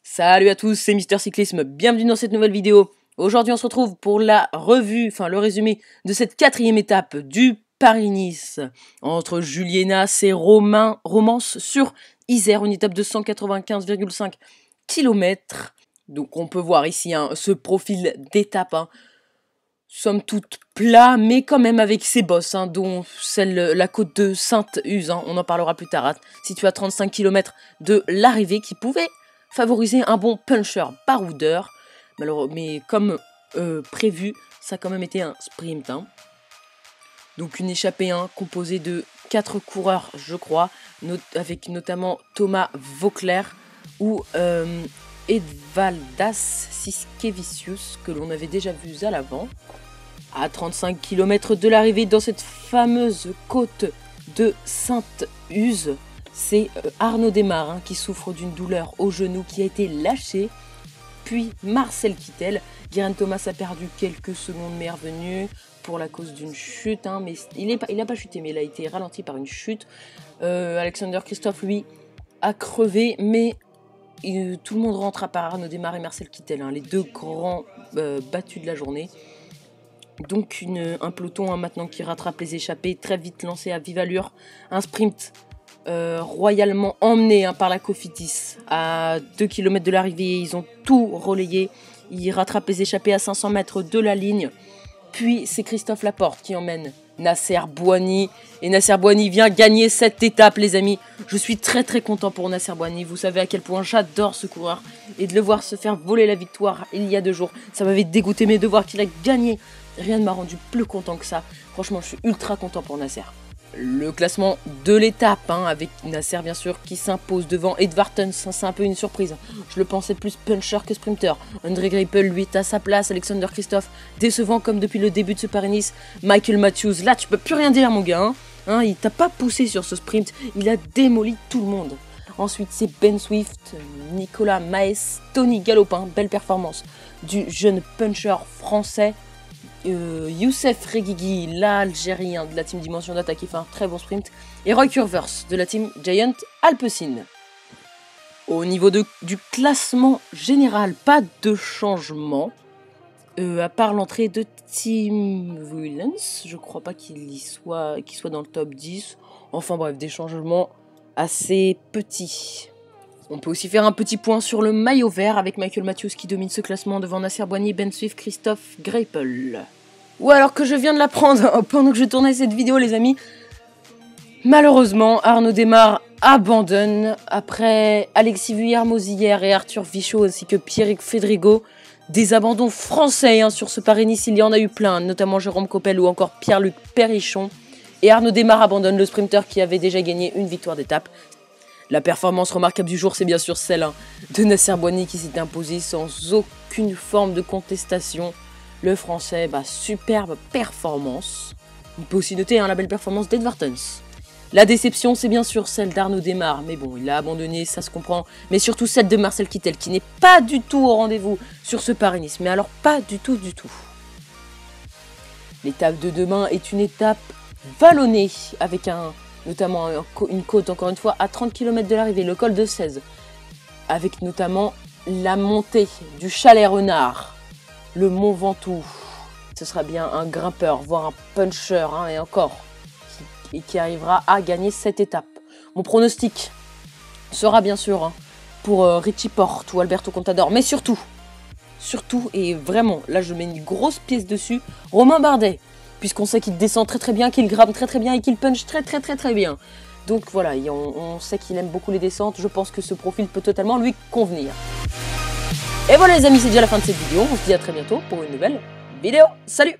Salut à tous, c'est Mister Cyclisme, bienvenue dans cette nouvelle vidéo. Aujourd'hui on se retrouve pour la revue, le résumé de cette 4e étape du Paris-Nice entre Juliénas et Romance sur Isère, une étape de 195,5 km. Donc on peut voir ici ce profil d'étape, somme toute plat, mais quand même avec ses bosses, dont la côte de Sainte-Use, on en parlera plus tard, située à 35 km de l'arrivée, qui pouvait favoriser un bon puncher baroudeur, mais comme prévu, ça a quand même été un sprint. Donc une échappée composée de 4 coureurs, je crois, avec notamment Thomas Vauclair ou Edvaldas Siskevicius, que l'on avait déjà vu à l'avant. À 35 km de l'arrivée dans cette fameuse côte de Sainte-Use, c'est Arnaud Démare qui souffre d'une douleur au genou qui a été lâché. Puis Marcel Kittel. Geraint Thomas a perdu quelques secondes mais est revenu pour la cause d'une chute. Mais il n'a pas chuté, mais il a été ralenti par une chute. Alexander Kristoff, lui, a crevé, mais tout le monde rentre à part Arnaud Démare et Marcel Kittel, les deux grands battus de la journée. Donc un peloton maintenant qui rattrape les échappées, très vite lancé à vive allure. Un sprint royalement emmené par la Cofidis. À 2 km de l'arrivée, ils ont tout relayé. Ils rattrapent les échappées à 500 mètres de la ligne. Puis c'est Christophe Laporte qui emmène Nasser Boigny. Et Nasser Boigny vient gagner cette étape, les amis. Je suis très très content pour Nasser Boigny. Vous savez à quel point j'adore ce coureur. Et de le voir se faire voler la victoire il y a 2 jours, ça m'avait dégoûté. Mais de voir qu'il a gagné, rien ne m'a rendu plus content que ça. Franchement, je suis ultra content pour Nasser. Le classement de l'étape, avec Nasser bien sûr qui s'impose devant Edvartens, c'est un peu une surprise. Je le pensais plus puncher que sprinter. André Greipel, lui, est à sa place. Alexander Kristoff, décevant comme depuis le début de ce Paris-Nice. Michael Matthews, là tu peux plus rien dire mon gars. Il t'a pas poussé sur ce sprint, il a démoli tout le monde. Ensuite c'est Ben Swift, Nicolas Maes, Tony Galopin, belle performance du jeune puncher français. Youssef Reguigui, l'Algérien de la team Dimension Data qui fait un très bon sprint, et Roy Curvers de la team Giant Alpecin. Au niveau du classement général, pas de changement, à part l'entrée de Tim Willems, je crois pas qu'il soit dans le top 10, enfin bref, des changements assez petits. On peut aussi faire un petit point sur le maillot vert avec Michael Matthews qui domine ce classement devant Nasser Boigny, Ben Swift, Christophe Greipel. Ou alors que je viens de l'apprendre pendant que je tournais cette vidéo, les amis. Malheureusement, Arnaud Démare abandonne après Alexis Vuillard-Mozillère et Arthur Vichot ainsi que Pierrick Fédrigo. Des abandons français sur ce Paris-Nice, il y en a eu plein, notamment Jérôme Coppel ou encore Pierre-Luc Perrichon. Et Arnaud Démare abandonne le sprinter qui avait déjà gagné une victoire d'étape. La performance remarquable du jour, c'est bien sûr celle de Nasser Boigny qui s'est imposé sans aucune forme de contestation. Le français, superbe performance. On peut aussi noter la belle performance d'Edvartens. La déception, c'est bien sûr celle d'Arnaud Démare, mais bon, il a abandonné, ça se comprend. Mais surtout celle de Marcel Kittel, qui n'est pas du tout au rendez-vous sur ce Paris-Nice. Mais alors, pas du tout, du tout. L'étape de demain est une étape vallonnée, avec notamment une côte, encore une fois, à 30 km de l'arrivée, le col de 16, avec notamment la montée du Chalet Renard, le Mont Ventoux. Ce sera bien un grimpeur, voire un puncher, et encore, qui arrivera à gagner cette étape. Mon pronostic sera bien sûr pour Richie Porte ou Alberto Contador, mais surtout, et vraiment, là je mets une grosse pièce dessus, Romain Bardet. Puisqu'on sait qu'il descend très très bien, qu'il grimpe très très bien et qu'il punch très très très très bien. Donc voilà, on sait qu'il aime beaucoup les descentes, je pense que ce profil peut totalement lui convenir. Et voilà les amis, c'est déjà la fin de cette vidéo, on se dit à très bientôt pour une nouvelle vidéo. Salut!